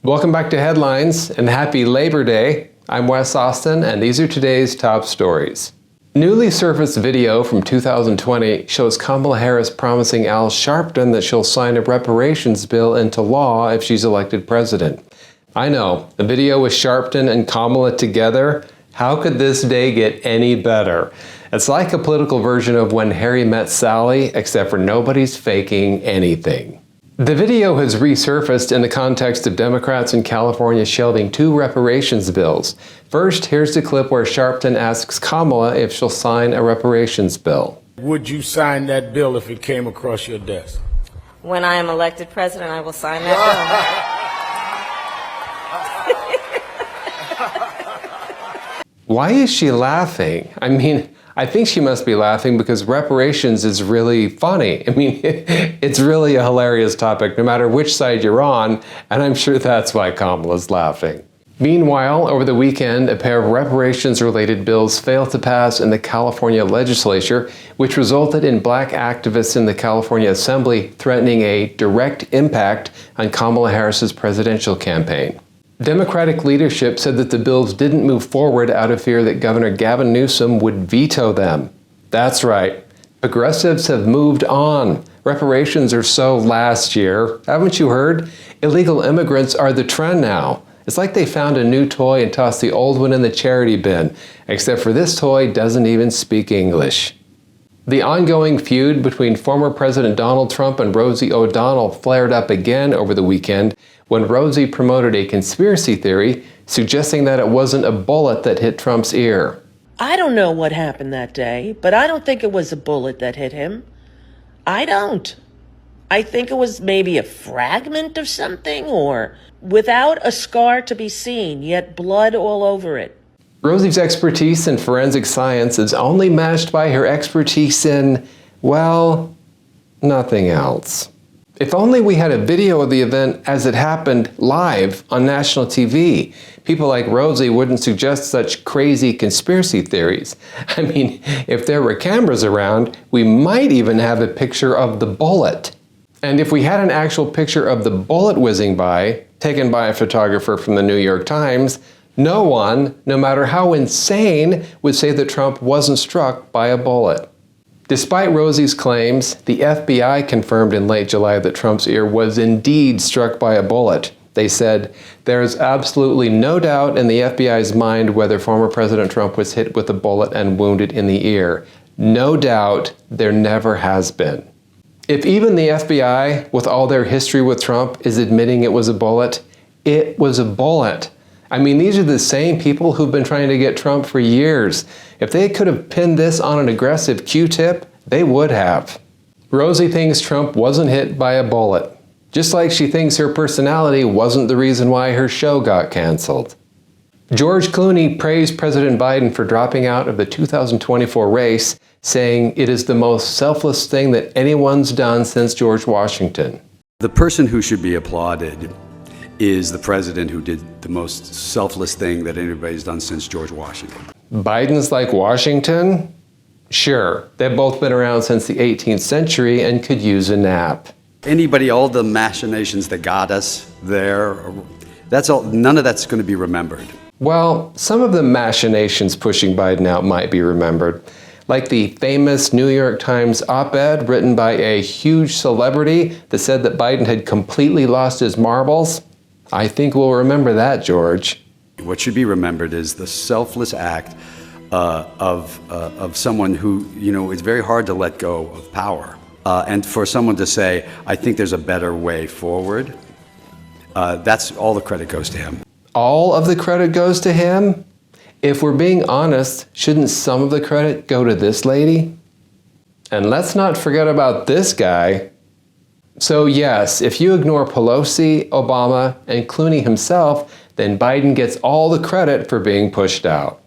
Welcome back to Headlines and happy Labor Day. I'm Wes Austin and these are today's top stories. Newly surfaced video from 2020 shows Kamala Harris promising Al Sharpton that she'll sign a reparations bill into law if she's elected president. I know, the video with Sharpton and Kamala together, how could this day get any better? It's like a political version of When Harry Met Sally, except for nobody's faking anything. The video has resurfaced in the context of Democrats in California shelving two reparations bills. First, here's the clip where Sharpton asks Kamala if she'll sign a reparations bill. Would you sign that bill if it came across your desk? When I am elected president, I will sign that bill. Why is she laughing? I mean, I think she must be laughing because reparations is really funny. I mean, it's really a hilarious topic no matter which side you're on, and I'm sure that's why Kamala's laughing. Meanwhile, over the weekend, a pair of reparations-related bills failed to pass in the California legislature, which resulted in black activists in the California Assembly threatening a direct impact on Kamala Harris's presidential campaign. Democratic leadership said that the bills didn't move forward out of fear that Governor Gavin Newsom would veto them. That's right. Progressives have moved on. Reparations are so last year. Haven't you heard? Illegal immigrants are the trend now. It's like they found a new toy and tossed the old one in the charity bin, except for this toy doesn't even speak English. The ongoing feud between former President Donald Trump and Rosie O'Donnell flared up again over the weekend when Rosie promoted a conspiracy theory suggesting that it wasn't a bullet that hit Trump's ear. I don't know what happened that day, but I don't think it was a bullet that hit him. I don't. I think it was maybe a fragment of something or without a scar to be seen, yet blood all over it. Rosie's expertise in forensic science is only matched by her expertise in, well, nothing else. If only we had a video of the event as it happened live on national TV. People like Rosie wouldn't suggest such crazy conspiracy theories. I mean, if there were cameras around, we might even have a picture of the bullet. And if we had an actual picture of the bullet whizzing by, taken by a photographer from the New York Times, no one, no matter how insane, would say that Trump wasn't struck by a bullet. Despite Rosie's claims, the FBI confirmed in late July that Trump's ear was indeed struck by a bullet. They said, "There is absolutely no doubt in the FBI's mind whether former President Trump was hit with a bullet and wounded in the ear. No doubt, there never has been." If even the FBI, with all their history with Trump, is admitting it was a bullet, it was a bullet. I mean, these are the same people who've been trying to get Trump for years. If they could have pinned this on an aggressive Q-tip, they would have. Rosie thinks Trump wasn't hit by a bullet, just like she thinks her personality wasn't the reason why her show got canceled. George Clooney praised President Biden for dropping out of the 2024 race, saying it is the most selfless thing that anyone's done since George Washington. The person who should be applauded is the president who did the most selfless thing that anybody's done since George Washington. Biden's like Washington? Sure, they've both been around since the 18th century and could use a nap. Anybody, all the machinations that got us there, that's all, none of that's going to be remembered. Well, some of the machinations pushing Biden out might be remembered, like the famous New York Times op-ed written by a huge celebrity that said that Biden had completely lost his marbles. I think we'll remember that, George. What should be remembered is the selfless act of someone who, it's very hard to let go of power. And for someone to say, I think there's a better way forward, that's all the credit goes to him. All of the credit goes to him? If we're being honest, shouldn't some of the credit go to this lady? And let's not forget about this guy. So yes, if you ignore Pelosi, Obama, and Clooney himself, then Biden gets all the credit for being pushed out.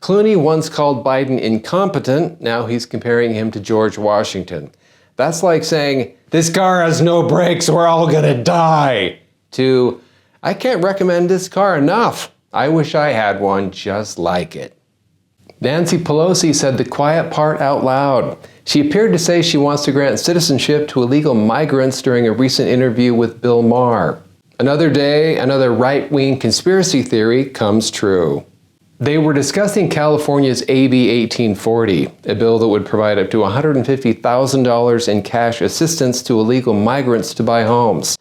Clooney once called Biden incompetent, now he's comparing him to George Washington. That's like saying, "This car has no brakes, we're all gonna die," to, "I can't recommend this car enough. I wish I had one just like it." Nancy Pelosi said the quiet part out loud. She appeared to say she wants to grant citizenship to illegal migrants during a recent interview with Bill Maher. Another day, another right-wing conspiracy theory comes true. They were discussing California's AB 1840, a bill that would provide up to $150,000 in cash assistance to illegal migrants to buy homes.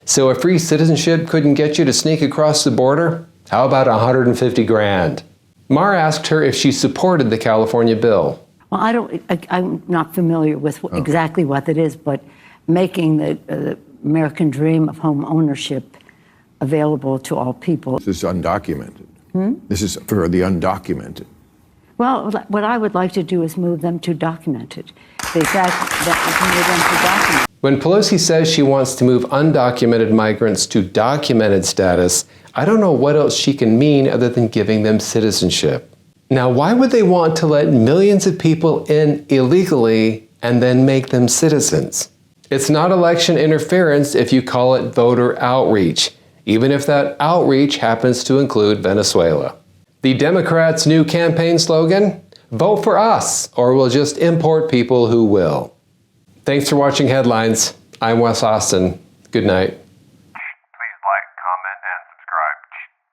So if free citizenship couldn't get you to sneak across the border, how about 150 grand? Mar asked her if she supported the California bill. Well, I'm not familiar with exactly what it is, but making the American dream of home ownership available to all people. This is undocumented. This is for the undocumented. Well, what I would like to do is move them to documented. The fact that we can move them to documented. When Pelosi says she wants to move undocumented migrants to documented status, I don't know what else she can mean other than giving them citizenship. Now, why would they want to let millions of people in illegally and then make them citizens? It's not election interference if you call it voter outreach, even if that outreach happens to include Venezuela. The Democrats' new campaign slogan, vote for us, or we'll just import people who will. Thanks for watching Headlines. I'm Wes Austin. Good night.